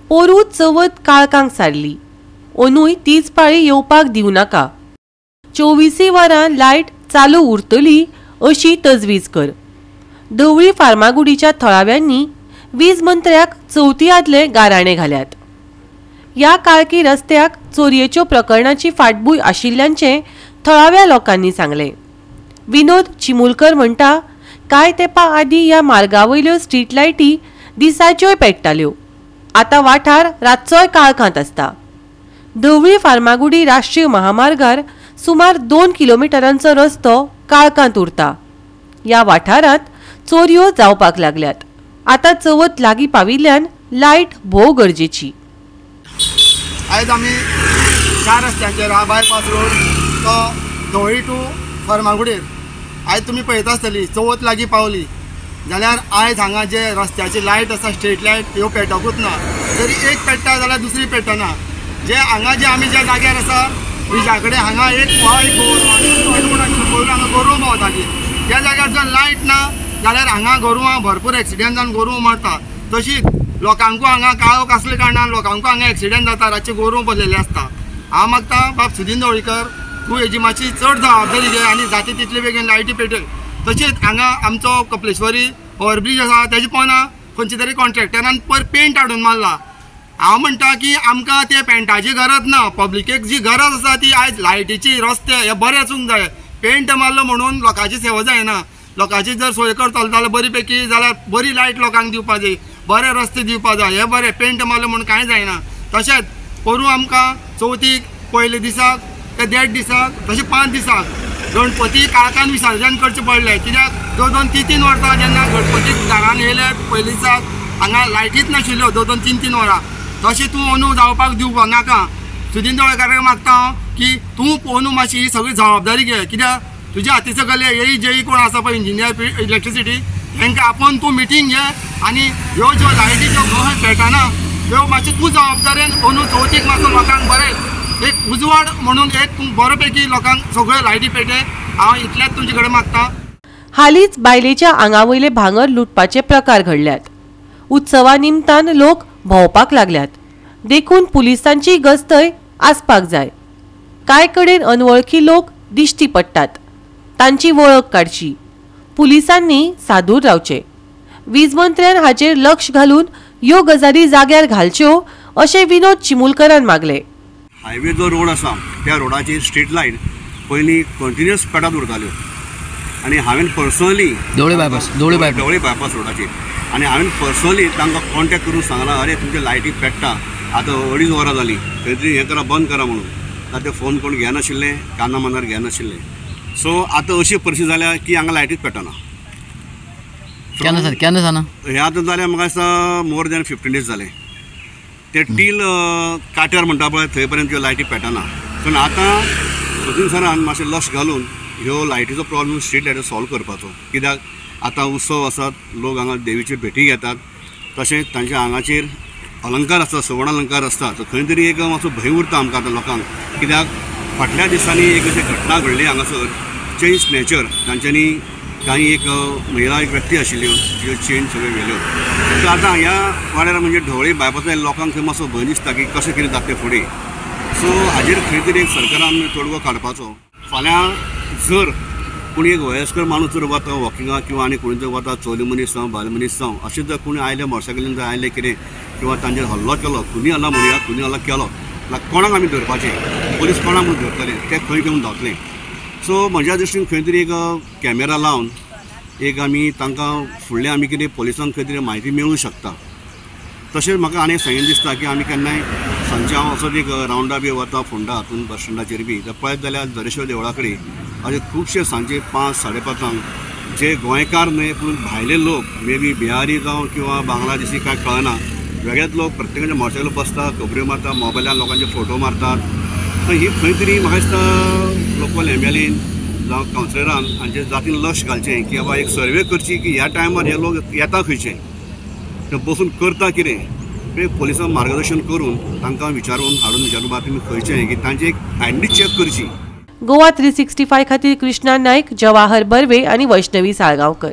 पोरू चवथ काळखांक सारली। अंदूय तीच पाळी येवपाक दिवं नाका। 24 वरां लायट चालू उरतली अशी तजवीज कर। धवळी फार्मागुडीच्या थळाव्यांनी वीज मंत्र्याक चवथी आदले गाराणे घाल्यात। ह्या काळकी रस्त्याक चोरयेच्यो प्रकरणाची फाटभूंय आशिल्ल्याचें थळाव्या लोकांनी सांगले। विनोद चिमुलकर म्हणटा, कांय तेंपा आदीं ह्या मार्गावयल्यो स्ट्रीट लायटी दिसाच्योय पेट्टाल्यो, आतां वाठार रातचोय काळखांत आसता। धवळी फार्मागुडी राष्ट्रीय महामार्गार सुमार 2 किलोमिटरांचो रस्तो काळखांत उरता। ह्या वाठारांत चोरयो जावपाक लागल्यात। आतां चवथ लागीं पाविल्ल्यान लायट भोव गरजेची। आयज आमी 4 रस्त्यांचेर बायपास रोड तो धवळी टू फार्मागुडीर आयज तुमी पळयता आसतली चवथ लागीं पावली जाल्यार आयज हांगा जे रस्त्याची लायट आसा स्ट्रीट लायट ह्यो पेटोकूच ना। जरी एक पेट्टा जाल्यार दुसरी पेटना। जे हांगा जे आमी ज्या जाग्यार आसा ब्रिजा कडेन हांगा एक गोरवां भोंवताली, त्या जाग्यार जर लायट ना जाल्यार हांगा गोरवां भरपूर एक्सिडेंट जावन गोरवां मरता। तशीच लोकांकूय हांगा काळोख आसल्या कारणान लोकांकूय हांगा एक्सिडेंट जाता, रातचे गोरवां भरलेले आसता। हांव मागता बाब सुदीन ढवळीकर तूं हेजी मातशी चड जबाबदारी घे आनी जाता तितले बेगीन लायटी पेटय। तशेंच हांगा आमचो कपलेश्वरी ओवरब्रिज आसा तेजे पोंदा खंयचे तरी कॉन्ट्रॅक्टरान पेंट हाडून मारला। हांव म्हणटा की आमकां ते पेंटाची गरज ना, पब्लिकेक जी गरज आसा ती आयज लायटीची रस्ते हे बरे आसूंक जाय। पेंट मारलो म्हणून लोकांची सेवा जायना। लोकांची जर सोय करतलो जाल्यार बरी पैकी जाल्यार बरी लायट लोकांक दिवपा जाय, बरे रस्ते दिवपा जाय। हे बरे पेंट मारलो म्हणून कांय जायना। तशेंच पोरूं आमकां चवथीक पयले दिसाक ते 1.5 दिसाक तशें 5 दिसाक गणपती काळखांत विसर्जन करचें पडलें। कित्याक 2-3 वर्सां जेन्ना गणपतीक घरान येयले पयले दिसाक हांगा लायटीच नाशिल्ल्यो 2-3 वरां। तशें तूं अंदू जावपाक दिवपाक नाका। सुदीन ढवळीकाराक मागता की तूं अंदू मातशी ही सगळी जबाबदारी घे। कित्याक तुज्या हाती सकयल येई जेई कोण आसा पळय इंजिनियर इलेक्ट्रिसिटी तांकां आपोवन तूं मिटींग घे आनी ह्यो ज्यो लायटी ज्यो खंय पेटना ह्यो मातशी तूं जबाबदारेन अंदू चवथीक मातसो लोकांक बरें एक उजवाड म्हणून एक तूं बरो पैकी लोकांक सगळ्यो लायटी पेटय। हांव इतलेंच तुजे कडेन मागता। हालींच बायलेच्या आंगावयले भांगर लुटपाचे प्रकार घडल्यात। उत्सवा निमतान लोक भोंवपाक लागल्यात, देखून पुलिसांची गस्तय आसपाक जाय। कांय कडेन अनवळखी लोक दिश्टी पडटात, तांची वळख काडची। पुलिसांनी सादूर रावचे। वीज मंत्र्यान हाचेर लक्ष घालून ह्यो गजाली जाग्यार घालच्यो अशें विनोद चिमुलकरान मागले। हायवे जो रोड आसा त्या रोडाची स्ट्रीट लायट पयलीं कंटिन्युअस पेटत उरताल्यो आनी हांवें पर्सनली धवळी बायपास रोडाचेर आनी हांवें पर्सनली तांकां कॉन्टेक्ट करून सांगलां, अरे तुमचे लायटी पेट्टा आतां 2.5 वरां जालीं, खंय तरी हें करा बंद करा म्हणून। आतां ते फोन कोण घेनाशिल्ले, काना मनार घेनाशिल्ले। सो आतां अशी परिस्थिती जाल्या की हांगा लायटीच पेटना। केन्ना जाना हें आतां जाल्यार म्हाका दिसता मोर दॅन 15 days जाले। ते टील काट्यार म्हणटा पळय थंय पर्यंत ह्यो लायटी पेटना। पूण आतां सुदीन सरान मातशें लक्ष घालून ह्यो लायटीचो प्रॉब्लेम स्ट्रीट लायटी सॉल्व करपाचो। कित्याक आतां उत्सव आसात, लोक हांगा देवीची भेटी घेतात, तशेंच तांच्या आंगाचेर अलंकार आसता, सवण अलंकार आसता। तर खंय तरी एक मातसो भंय उरता आमकां आतां लोकांक। कित्याक फाटल्या दिसांनी एक अशी घटना घडली हांगासर चेन स्नॅचर तांच्यांनी कांय एक महिला एक व्यक्ती आशिल्ल्यो ज्यो चेन सगळ्यो व्हेल्यो। तर आतां ह्या वाड्यार म्हणजे ढवळी बायपासांतल्या लोकांक थंय मातसो भंय दिसता की कशें कितें जातलें फुडें। सो हाजेर खंय तरी एक सरकारान तोडगो काडपाचो। फाल्यां जर कोणी एक वयस्कर माणूस जर वता वॉकिंगाक किंवा आनी कोणी जर वता चवली मनीस जावं बायल मनीस जावं अशें जर कोणी आयले मोटरसायकलीन जर आयले कितें किंवा तांचेर हल्लो केलो, खुनी हल्ला म्हणया, खुनी हल्ला केलो जाल्यार कोणाक आमी धरपाचें, पुलीस कोणाक म्हूण धरतले, ते खंय घेवन धांवतले। सो म्हज्या दृश्टीन खंय तरी एक कॅमेरा लावन एक आमी तांकां फुडलें आमी कितें पुलिसांक खंय तरी म्हायती मेळूंक शकता। तशेंच म्हाका आनी सांगेन दिसता की आमी केन्नाय सांजचे हांव असोच एक रावंडा बी वता फोंडा हातून बस स्टँडाचेर बी तर पळयत जाल्यार दरेश्वर देवळा कडेन अशे खुबशे सांजचे 5-5:30 जे गोंयकार न्हय पूण भायले लोक मे बी बिहारी जावं किंवा बांगलादेशी कांय कळना वेगळेच लोक प्रत्येकाच्या मोटरसायकल बसतात, खबऱ्यो मारतात, मोबायलार लोकांचे फोटो मारतात। तर ही खंय तरी म्हाका दिसता लोकल एमएलएन जावं कावन्सिलरान हांचे जातीन लक्ष घालचें की बाबा एक सर्वे करची की ह्या टायमार हे लोक येता खंयचे, ते बसून करता कितें, ते पुलिसांक मार्गदर्शन करून तांकां विचारून हाडून विचारून बा तुमी खंयचे की तांची एक आयडेंटिटी चॅक करची। गोवा 365 खातीर कृष्णा नायक, जवाहर बर्वे आनी वैष्णवी साळगांवकर।